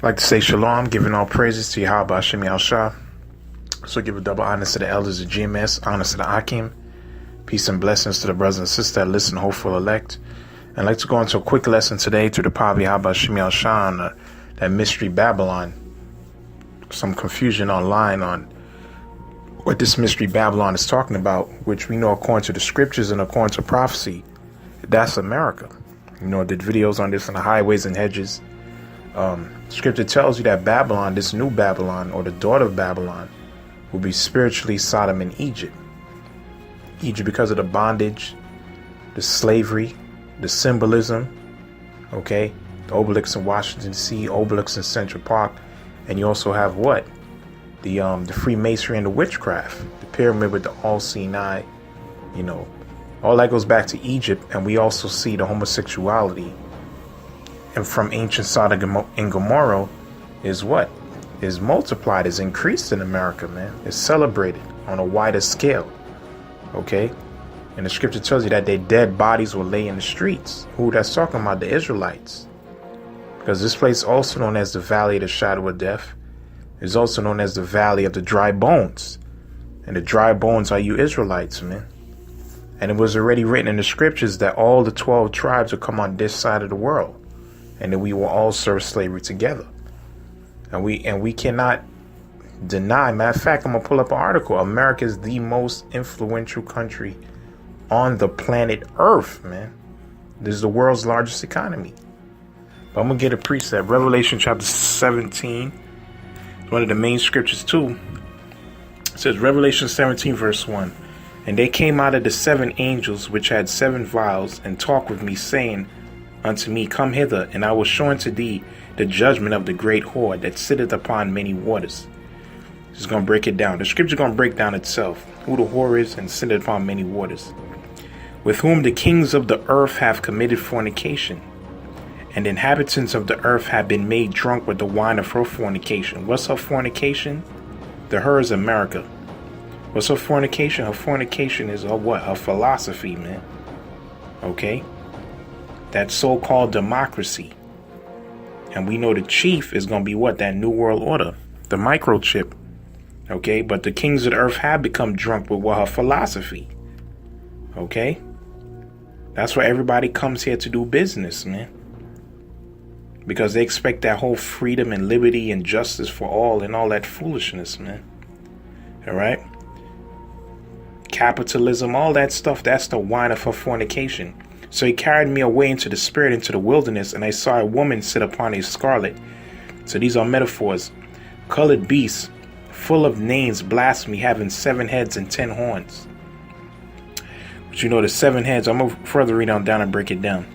Like to say shalom, giving all praises to Yahawashi. So give a double honor to the elders of GMS, honor to the Akim, peace and blessings to the brothers and sisters that listen, hopeful elect. And I'd like to go into a quick lesson today to the power of Yahawashi on that mystery Babylon. Some confusion online on what this mystery Babylon is talking about, which we know according to the scriptures and according to prophecy, that's America. You know, I did videos on this on the highways and hedges. Scripture tells you that Babylon, this new Babylon, or the daughter of Babylon, will be spiritually Sodom and Egypt. Egypt because of the bondage, the slavery, the symbolism, okay? The obelisks in Washington, D.C., obelisks in Central Park. And you also have what? The Freemasonry and the witchcraft. The pyramid with the all-seeing eye. You know, all that goes back to Egypt. And we also see the homosexuality. And from ancient Sodom and Gomorrah is what? Is multiplied, is increased in America, man. It's celebrated on a wider scale. Okay? And the scripture tells you that their dead bodies will lay in the streets. Who that's talking about? The Israelites. Because this place, also known as the Valley of the Shadow of Death, is also known as the Valley of the Dry Bones. And the dry bones are you Israelites, man. And it was already written in the scriptures that all the 12 tribes will come on this side of the world. And then we will all serve slavery together. And we cannot deny. Matter of fact, I'm going to pull up an article. America is the most influential country on the planet Earth, man. This is the world's largest economy. But I'm going to get a precept. Revelation chapter 17. It's one of the main scriptures too. It says Revelation 17 verse 1. And they came out of the 7 angels which had 7 vials and talked with me, saying unto me, Come hither, and I will show unto thee the judgment of the great whore that sitteth upon many waters. It's going to break it down. The scripture is going to break down itself, who the whore is and sitteth upon many waters, with whom the kings of the earth have committed fornication, and the inhabitants of the earth have been made drunk with the wine of her fornication. What's her fornication? The her is America. What's her fornication? Her fornication is her what? Her philosophy, man. Okay? That so-called democracy. And we know the chief is going to be what? That new world order. The microchip. Okay? But the kings of the earth have become drunk with what? Her philosophy. Okay? That's why everybody comes here to do business, man. Because they expect that whole freedom and liberty and justice for all and all that foolishness, man. All right? Capitalism, all that stuff, that's the wine of her fornication. So he carried me away into the spirit, into the wilderness, and I saw a woman sit upon a scarlet. So these are metaphors. Colored beasts, full of names, blasphemy, having 7 heads and 10 horns. But you know the 7 heads, I'm going to further read on down and break it down.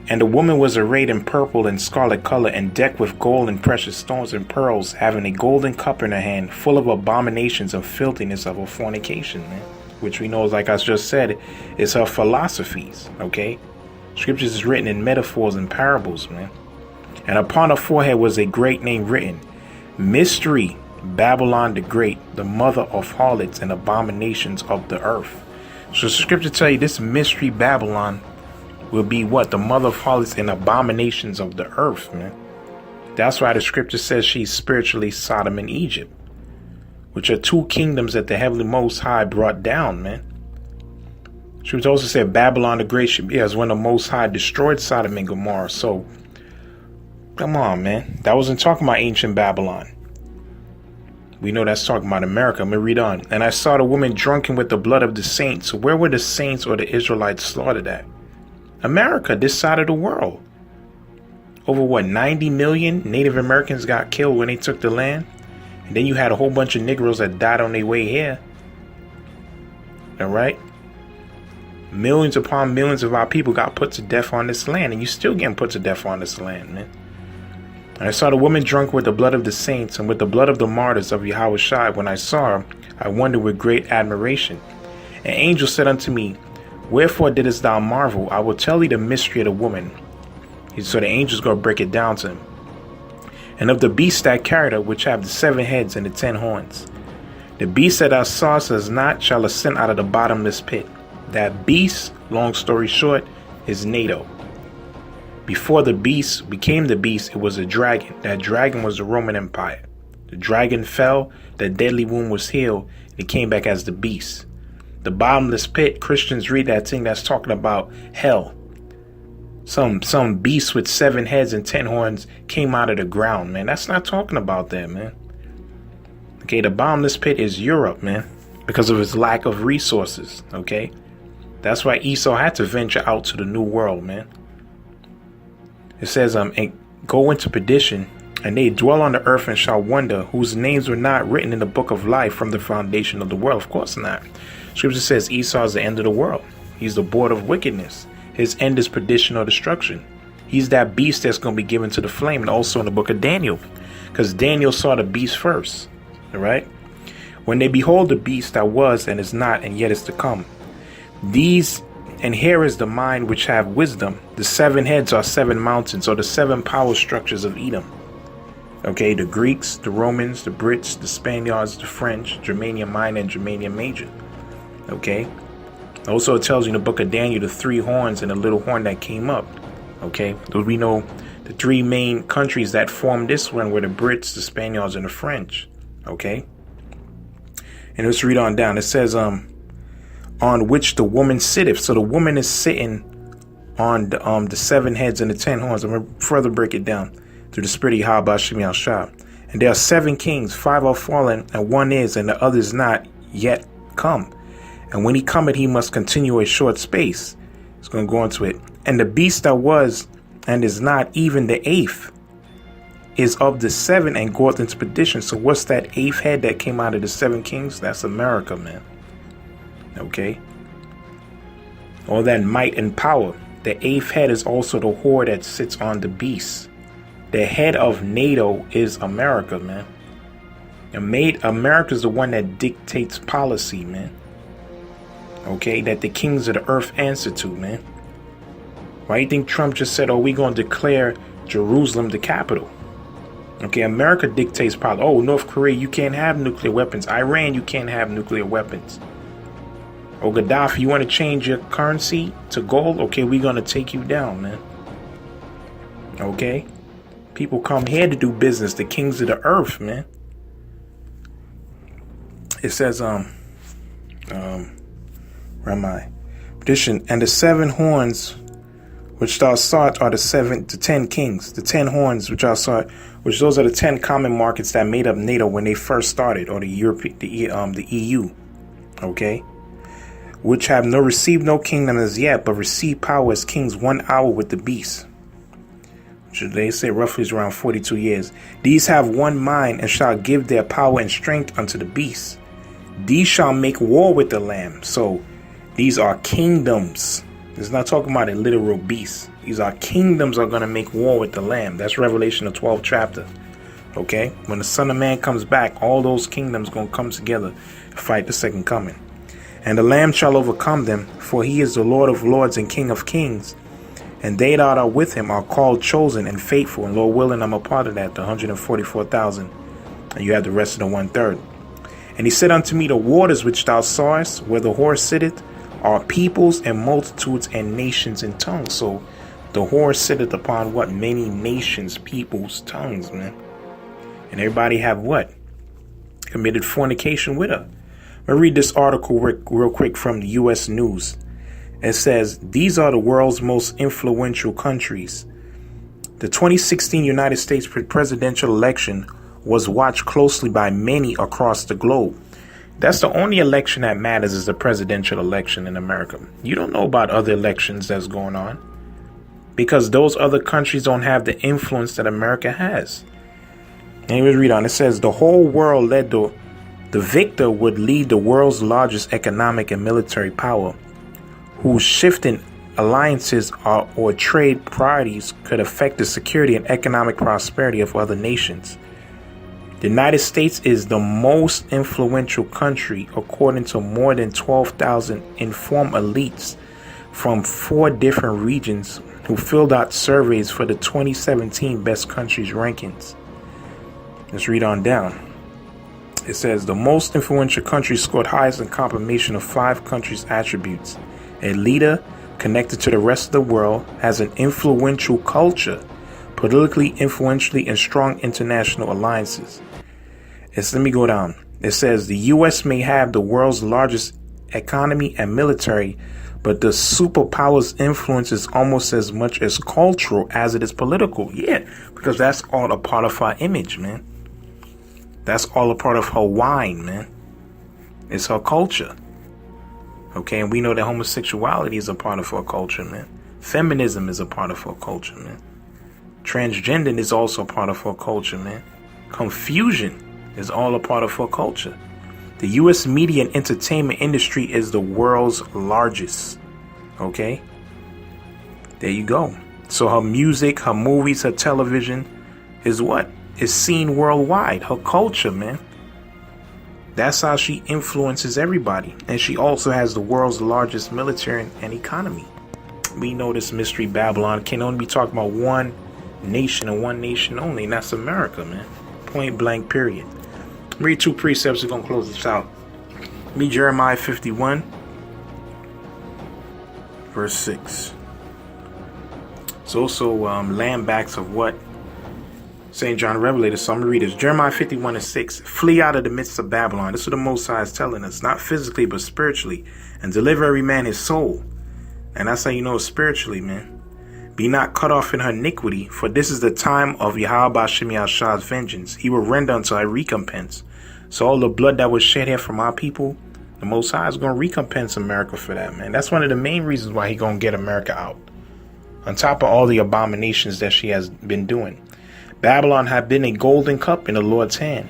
And the woman was arrayed in purple and scarlet color, and decked with gold and precious stones and pearls, having a golden cup in her hand, full of abominations and filthiness of her fornication, man. Which we know, like I just said, is her philosophies, okay? Scriptures is written in metaphors and parables, man. And upon her forehead was a great name written, Mystery, Babylon the Great, the Mother of Harlots and abominations of the earth. So scripture tell you this mystery Babylon will be what? The mother of harlots and abominations of the earth, man. That's why the scripture says she's spiritually Sodom and Egypt, which are 2 kingdoms that the heavenly Most High brought down, man. She was also said Babylon the Great should be as when the Most High destroyed Sodom and Gomorrah. So, come on, man. That wasn't talking about ancient Babylon. We know that's talking about America. I'm going to read on. And I saw the woman drunken with the blood of the saints. So where were the saints or the Israelites slaughtered at? America, this side of the world. Over what, 90 million Native Americans got killed when they took the land? And then you had a whole bunch of Negroes that died on their way here. All right? Millions upon millions of our people got put to death on this land. And you still getting put to death on this land, man. And I saw the woman drunk with the blood of the saints and with the blood of the martyrs of Yahawashi. When I saw her, I wondered with great admiration. An angel said unto me, Wherefore didst thou marvel? I will tell thee the mystery of the woman. So the angel's going to break it down to him. And of the beast that carried her, which have the 7 heads and the 10 horns. The beast that thou sawest as not shall ascend out of the bottomless pit. That beast, long story short, is NATO. Before the beast became the beast, it was a dragon. That dragon was the Roman Empire. The dragon fell, the deadly wound was healed, it came back as the beast. The bottomless pit, Christians read that thing that's talking about hell. Some beast with 7 heads and 10 horns came out of the ground, man. That's not talking about that, man. Okay, the bottomless pit is Europe, man, because of its lack of resources, okay? That's why Esau had to venture out to the new world, man. It says, and go into perdition, and they dwell on the earth and shall wonder, whose names were not written in the book of life from the foundation of the world. Of course not. Scripture says Esau is the end of the world. He's the board of wickedness. His end is perdition or destruction. He's that beast that's going to be given to the flame, and also in the book of Daniel, because Daniel saw the beast first. All right. When they behold the beast that was and is not and yet is to come, these, and here is the mind which have wisdom. The 7 heads are 7 mountains, or the 7 power structures of Edom. Okay, the Greeks, the Romans, the Brits, the Spaniards, the French, Germania Minor and Germania Major. Okay. Also, it tells you in the book of Daniel the 3 horns and the little horn that came up. Okay, we know the 3 main countries that formed this one were the Brits, the Spaniards, and the French. Okay, and let's read on down. It says, on which the woman sitteth. So the woman is sitting on the 7 heads and the 10 horns. I'm gonna further break it down through the spirit of Yahawashi. And there are 7 kings, 5 are fallen, and 1 is, and the other is not yet come. And when he cometh, he must continue a short space. It's going to go into it. And the beast that was and is not, even the 8th, is of the 7 and goeth into perdition. So what's that 8th head that came out of the 7 kings? That's America, man. Okay. All that might and power. The 8th head is also the whore that sits on the beast. The head of NATO is America, man. And America is the one that dictates policy, man. Okay, that the kings of the earth answer to, man. Why do you think Trump just said, oh, we're going to declare Jerusalem the capital? Okay, America dictates policy. Oh, North Korea, you can't have nuclear weapons. Iran, you can't have nuclear weapons. Oh, Gaddafi, you want to change your currency to gold? Okay, we're going to take you down, man. Okay? People come here to do business, the kings of the earth, man. It says, where am I? Perdition, and the 7 horns which thou sawest are the 10 kings. The 10 horns which thou sawest, which those are the 10 common markets that made up NATO when they first started, or the EU. Okay, which have received no kingdom as yet, but receive power as kings 1 hour with the beast. Which they say roughly is around 42 years. These have 1 mind and shall give their power and strength unto the beast. These shall make war with the Lamb. So these are kingdoms. It's not talking about a literal beast. These are kingdoms are going to make war with the Lamb. That's Revelation, the 12th chapter. Okay? When the Son of Man comes back, all those kingdoms going to come together to fight the second coming. And the Lamb shall overcome them, for he is the Lord of lords and King of kings. And they that are with him are called, chosen, and faithful. And Lord willing, I'm a part of that, the 144,000. And you have the rest of the 1/3. And he said unto me, the waters which thou sawest, where the whore sitteth, are peoples and multitudes and nations and tongues. So the whore sitteth upon what? Many nations, peoples, tongues, man. And everybody have what? Committed fornication with her. I'm going to read this article real quick from the U.S. News. It says, these are the world's most influential countries. The 2016 United States presidential election was watched closely by many across the globe. That's the only election that matters, is the presidential election in America. You don't know about other elections that's going on because those other countries don't have the influence that America has. Anyways, read on. It says the whole world led the victor would lead the world's largest economic and military power, whose shifting alliances or trade priorities could affect the security and economic prosperity of other nations. The United States is the most influential country, according to more than 12,000 informed elites from 4 different regions who filled out surveys for the 2017 Best Countries rankings. Let's read on down. It says the most influential country scored highest in combination of 5 countries' attributes: a leader, connected to the rest of the world, has an influential culture, politically influentially, and strong international alliances. Let me go down. It says the U.S. may have the world's largest economy and military, but the superpower's influence is almost as much as cultural as it is political. Yeah, because that's all a part of her image, man. That's all a part of her wine, man. It's her culture. Okay, and we know that homosexuality is a part of her culture, man. Feminism is a part of her culture, man. Transgender is also a part of her culture, man. Confusion is all a part of her culture. The U.S. media and entertainment industry is the world's largest. Okay? There you go. So her music, her movies, her television is what? Is seen worldwide. Her culture, man. That's how she influences everybody. And she also has the world's largest military and economy. We know this mystery Babylon can only be talking about one nation and one nation only, and that's America, man. Point blank, period. Read 2 precepts. We're going to close this out. Read Jeremiah 51, verse 6. It's also landbacks of what St. John Revelator. So I'm going to read this. Jeremiah 51 and 6. Flee out of the midst of Babylon. This is what the Most High is telling us. Not physically, but spiritually. And deliver every man his soul. And that's how you know spiritually, man. Be not cut off in her iniquity, for this is the time of Yahawashi vengeance. He will render unto a recompense. So all the blood that was shed here from our people, the Most High is going to recompense America for that, man. That's one of the main reasons why He's going to get America out. On top of all the abominations that she has been doing. Babylon have been a golden cup in the Lord's hand,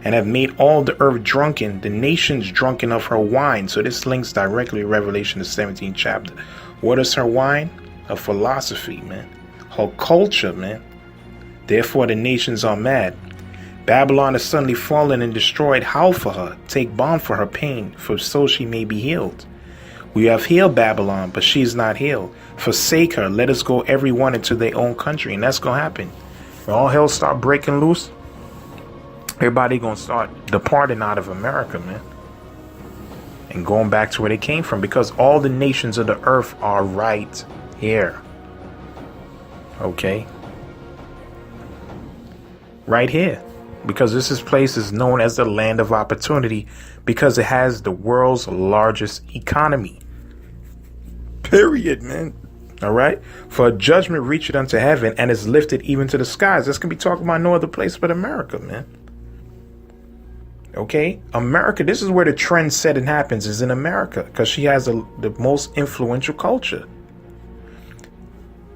and have made all the earth drunken, the nations drunken of her wine. So this links directly to Revelation, the 17th chapter. What is her wine? Her philosophy, man. Her culture, man. Therefore the nations are mad. Babylon is suddenly fallen and destroyed. Howl for her. Take balm for her pain, for so she may be healed. We have healed Babylon, but she is not healed. Forsake her. Let us go every one into their own country. And that's going to happen. When all hell start breaking loose, everybody going to start departing out of America, man. And going back to where they came from. Because all the nations of the earth are right here. Okay. Right here. Because this place is known as the land of opportunity. Because it has the world's largest economy. Period, man. All right. For a judgment reacheth unto heaven and is lifted even to the skies. This can be talking about no other place but America, man. Okay. America. This is where the trend setting happens, is in America. Because she has the most influential culture.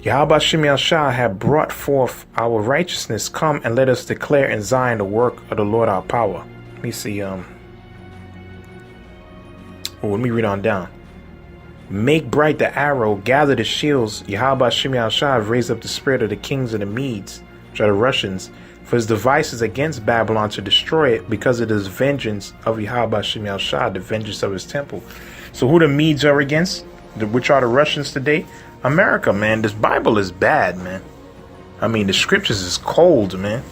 Yahweh Shemiel Shah have brought forth our righteousness. Come and let us declare in Zion the work of the Lord our power. Let me see. Let me read on down. Make bright the arrow, gather the shields. Yahweh Shemiel Shah have raised up the spirit of the kings of the Medes, which are the Russians, for his devices against Babylon to destroy it, because it is vengeance of Yahweh Shemiel Shah, the vengeance of his temple. So who the Medes are against? Which are the Russians today? America, man. This Bible is bad, man. I mean, the scriptures is cold, man.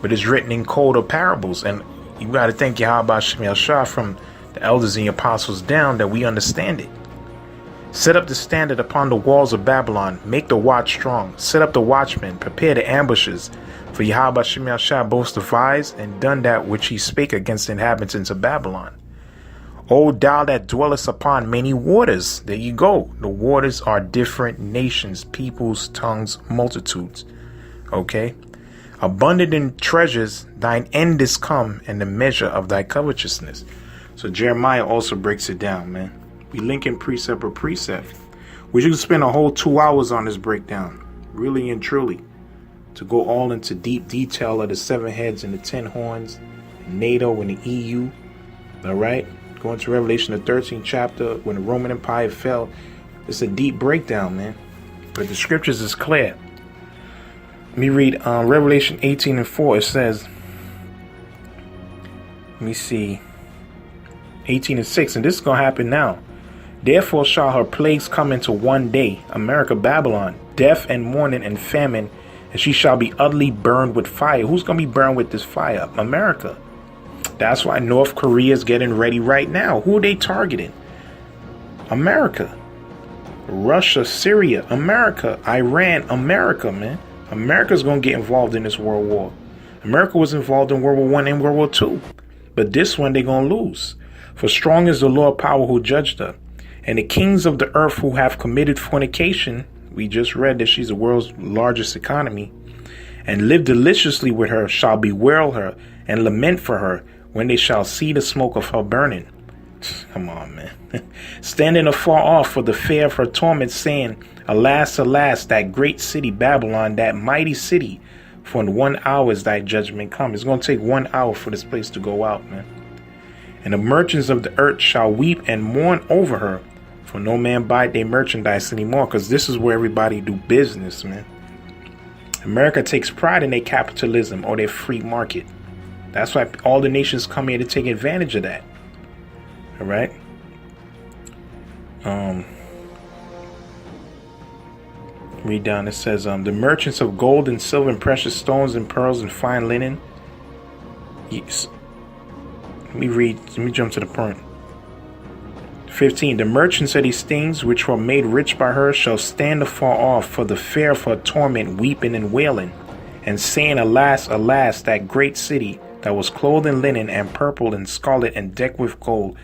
But it's written in colder parables. And you got to thank Yahweh Shemiel Shah from the elders and the apostles down that we understand it. Set up the standard upon the walls of Babylon. Make the watch strong. Set up the watchmen. Prepare the ambushes. For Yahweh Shemiel Shah both devised and done that which he spake against the inhabitants of Babylon. O thou that dwellest upon many waters. There you go. The waters are different nations, peoples, tongues, multitudes. Okay. Abundant in treasures, thine end is come, and the measure of thy covetousness. So Jeremiah also breaks it down, man. We link in precept or precept. We should spend a whole 2 hours on this breakdown. Really and truly. To go all into deep detail of the 7 heads and the 10 horns, NATO and the EU. All right. Going to Revelation, the 13th chapter, when the Roman Empire fell. It's a deep breakdown, man. But the scriptures is clear. Let me read Revelation 18 and 4. It says, let me see, 18 and 6. And this is going to happen now. Therefore shall her plagues come into one day, America, Babylon, death and mourning and famine, and she shall be utterly burned with fire. Who's going to be burned with this fire? America. That's why North Korea is getting ready right now. Who are they targeting? America. Russia, Syria, America, Iran, America, man. America's going to get involved in this world war. America was involved in World War I and World War II. But this one they're going to lose. For strong is the Lord power who judged her. And the kings of the earth who have committed fornication, we just read that she's the world's largest economy, and live deliciously with her, shall bewail her and lament for her when they shall see the smoke of her burning. Come on, man. Standing afar off for the fear of her torment, saying, Alas, alas, that great city Babylon, that mighty city, for in 1 hour is thy judgment come. It's going to take 1 hour for this place to go out, man. And the merchants of the earth shall weep and mourn over her, for no man buy their merchandise anymore, because this is where everybody do business, man. America takes pride in their capitalism or their free market. That's why all the nations come here to take advantage of that. All right. Read down. It says, the merchants of gold and silver and precious stones and pearls and fine linen. Yes. Let me jump to the point. 15. The merchants of these things which were made rich by her shall stand afar off for the fear of her torment, weeping and wailing, and saying, Alas, alas, that great city that was clothed in linen and purple and scarlet and decked with gold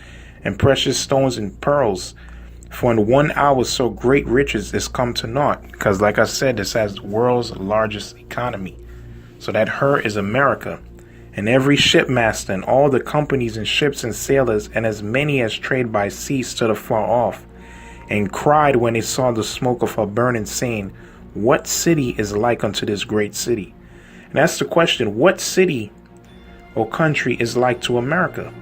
and precious stones and pearls. For in 1 hour so great riches is come to naught. Because like I said, this has the world's largest economy. So that her is America. And every shipmaster and all the companies and ships and sailors and as many as trade by sea stood afar off, and cried when they saw the smoke of her burning, saying, What city is like unto this great city? And that's the question. What city or country is like to America?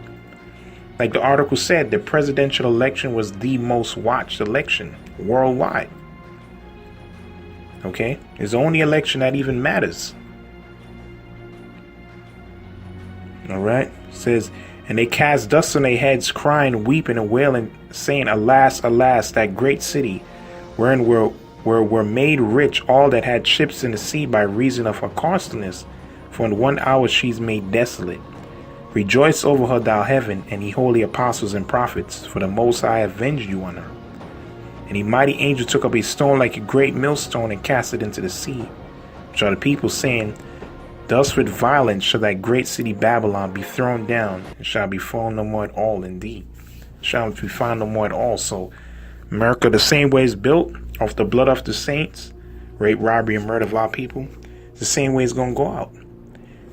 Like the article said, the presidential election was the most watched election worldwide. Okay? It's the only election that even matters. All right. It says, and they cast dust on their heads, crying, weeping, and wailing, saying, Alas, alas, that great city, wherein were made rich all that had ships in the sea by reason of her costliness. For in 1 hour she's made desolate. Rejoice over her, thou heaven, and ye holy apostles and prophets, for the Most High avenged you on her. And the mighty angel took up a stone like a great millstone and cast it into the sea. Which are the people saying, Thus with violence shall that great city Babylon be thrown down, and shall be found no more at all indeed. Shall be found no more at all. So America, the same way it's built, off the blood of the saints, rape, robbery, and murder of our people, it's the same way it's going to go out.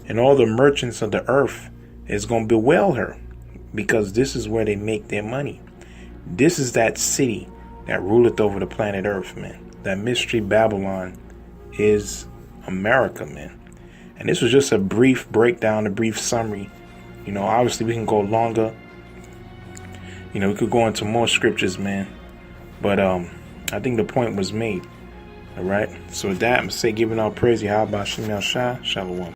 And all the merchants of the earth is going to bewail her, because this is where they make their money. This is that city that ruleth over the planet earth, man. That mystery Babylon is America, man. And this was just a brief breakdown, a brief summary. You know, obviously we can go longer. You know, we could go into more scriptures, man. But I think the point was made. All right. So with that, I'm going to say, giving all praise, Yahawashi, Shalom.